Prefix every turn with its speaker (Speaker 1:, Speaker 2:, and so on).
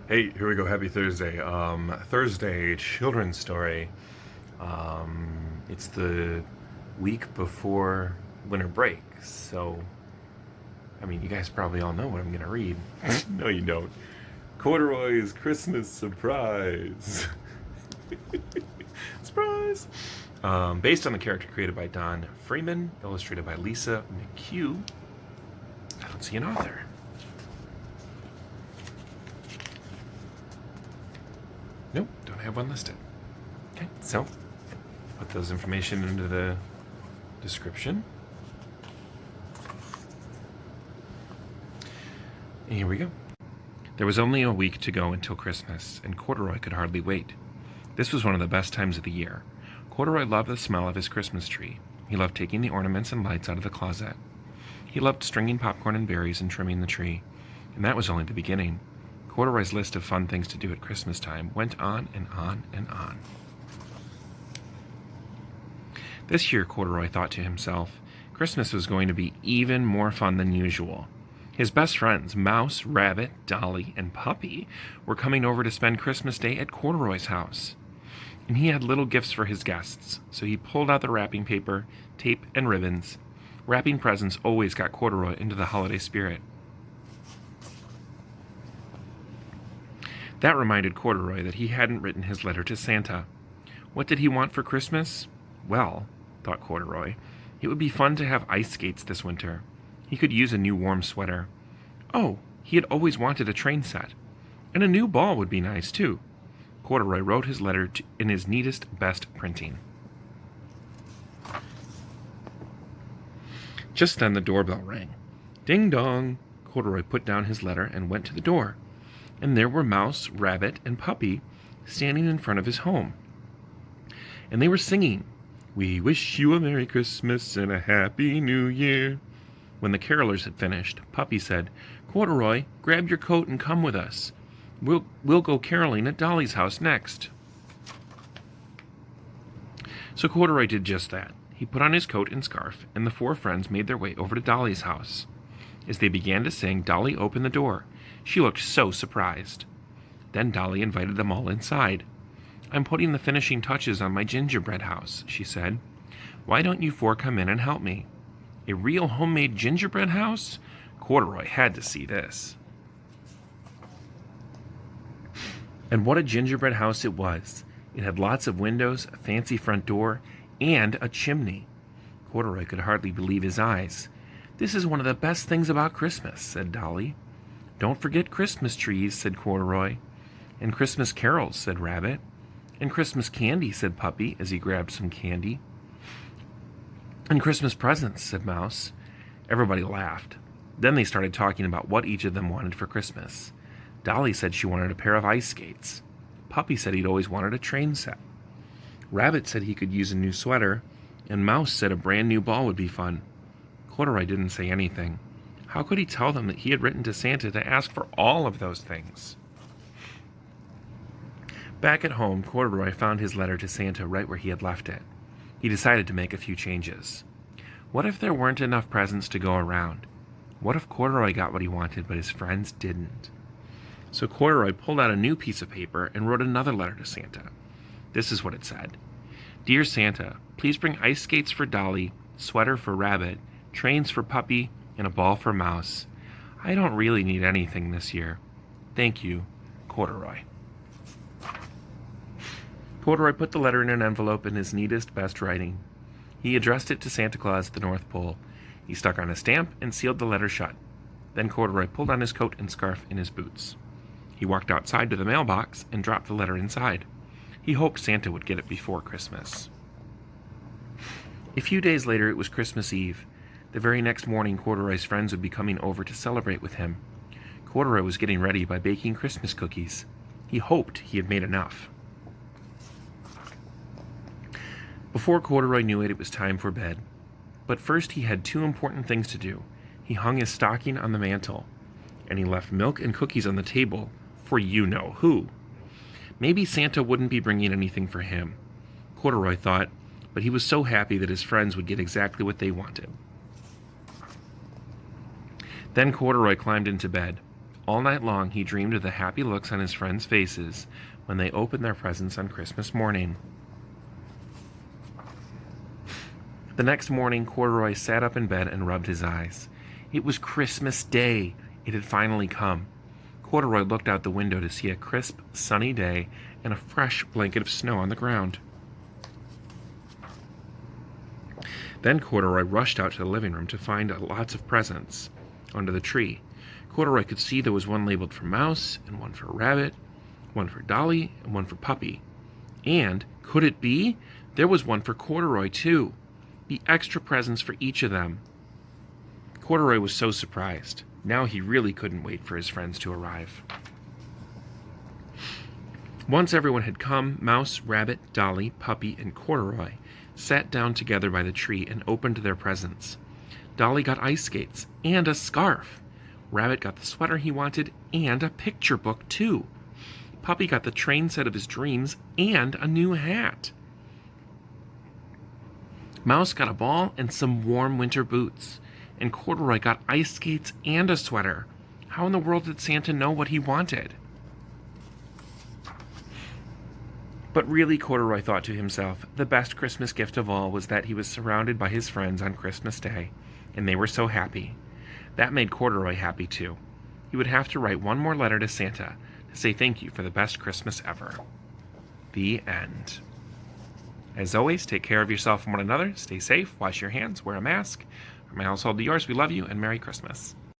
Speaker 1: Hey, here we go. Happy Thursday. Thursday children's story. It's the week before winter break, so you guys probably all know what I'm gonna read. No, you don't. Corduroy's Christmas surprise. Surprise. Based on the character created by Don Freeman, illustrated by Lisa McCue. I don't see an author. Nope, don't have one listed. Okay, so put those information into the description. And here we go. There was only a week to go until Christmas, and Corduroy could hardly wait. This was one of the best times of the year. Corduroy loved the smell of his Christmas tree. He loved taking the ornaments and lights out of the closet. He loved stringing popcorn and berries and trimming the tree. And that was only the beginning. Corduroy's list of fun things to do at Christmas time went on and on and on. This year, Corduroy thought to himself, Christmas was going to be even more fun than usual. His best friends, Mouse, Rabbit, Dolly, and Puppy, were coming over to spend Christmas Day at Corduroy's house. And he had little gifts for his guests, so he pulled out the wrapping paper, tape, and ribbons. Wrapping presents always got Corduroy into the holiday spirit. That reminded Corduroy that he hadn't written his letter to Santa. What did he want for Christmas? Well, thought Corduroy, it would be fun to have ice skates this winter. He could use a new warm sweater. Oh, he had always wanted a train set. And a new ball would be nice, too. Corduroy wrote his letter in his neatest, best printing. Just then the doorbell rang. Ding dong! Corduroy put down his letter and went to the door. And there were Mouse, Rabbit, and Puppy standing in front of his home. And they were singing, "We wish you a Merry Christmas and a Happy New Year." When the carolers had finished, Puppy said, "Corduroy, grab your coat and come with us. We'll go caroling at Dolly's house next." So Corduroy did just that. He put on his coat and scarf, and the four friends made their way over to Dolly's house. As they began to sing, Dolly opened the door. She looked so surprised. Then Dolly invited them all inside. "I'm putting the finishing touches on my gingerbread house," she said. "Why don't you four come in and help me?" A real homemade gingerbread house? Corduroy had to see this. And what a gingerbread house it was. It had lots of windows, a fancy front door, and a chimney. Corduroy could hardly believe his eyes. "This is one of the best things about Christmas," said Dolly. "Don't forget Christmas trees," said Corduroy. "And Christmas carols," said Rabbit. "And Christmas candy," said Puppy as he grabbed some candy. "And Christmas presents," said Mouse. Everybody laughed. Then they started talking about what each of them wanted for Christmas. Dolly said she wanted a pair of ice skates. Puppy said he'd always wanted a train set. Rabbit said he could use a new sweater, and Mouse said a brand new ball would be fun. Corduroy didn't say anything. How could he tell them that he had written to Santa to ask for all of those things? Back at home, Corduroy found his letter to Santa right where he had left it. He decided to make a few changes. What if there weren't enough presents to go around? What if Corduroy got what he wanted, but his friends didn't? So Corduroy pulled out a new piece of paper and wrote another letter to Santa. This is what it said. "Dear Santa, please bring ice skates for Dolly, sweater for Rabbit, trains for Puppy, and a ball for Mouse. I don't really need anything this year. Thank you, Corduroy." Corduroy put the letter in an envelope in his neatest, best writing. He addressed it to Santa Claus at the North Pole. He stuck on a stamp and sealed the letter shut. Then Corduroy pulled on his coat and scarf in his boots. He walked outside to the mailbox and dropped the letter inside. He hoped Santa would get it before Christmas. A few days later, it was Christmas Eve. The very next morning, Corduroy's friends would be coming over to celebrate with him. Corduroy was getting ready by baking Christmas cookies. He hoped he had made enough. Before Corduroy knew it, it was time for bed. But first he had two important things to do. He hung his stocking on the mantel, and he left milk and cookies on the table for you-know-who. Maybe Santa wouldn't be bringing anything for him, Corduroy thought, but he was so happy that his friends would get exactly what they wanted. Then Corduroy climbed into bed. All night long he dreamed of the happy looks on his friends' faces when they opened their presents on Christmas morning. The next morning, Corduroy sat up in bed and rubbed his eyes. It was Christmas Day. It had finally come. Corduroy looked out the window to see a crisp, sunny day and a fresh blanket of snow on the ground. Then Corduroy rushed out to the living room to find lots of presents under the tree. Corduroy could see there was one labeled for Mouse, and one for Rabbit, one for Dolly, and one for Puppy. And, could it be? There was one for Corduroy, too. The extra presents for each of them. Corduroy was so surprised. Now he really couldn't wait for his friends to arrive. Once everyone had come, Mouse, Rabbit, Dolly, Puppy, and Corduroy sat down together by the tree and opened their presents. Dolly got ice skates and a scarf. Rabbit got the sweater he wanted and a picture book, too. Puppy got the train set of his dreams and a new hat. Mouse got a ball and some warm winter boots. And Corduroy got ice skates and a sweater. How in the world did Santa know what he wanted? But really, Corduroy thought to himself, the best Christmas gift of all was that he was surrounded by his friends on Christmas Day, and they were so happy. That made Corduroy happy, too. He would have to write one more letter to Santa to say thank you for the best Christmas ever. The end. As always, take care of yourself and one another, stay safe, wash your hands, wear a mask. From my household to yours, we love you, and Merry Christmas.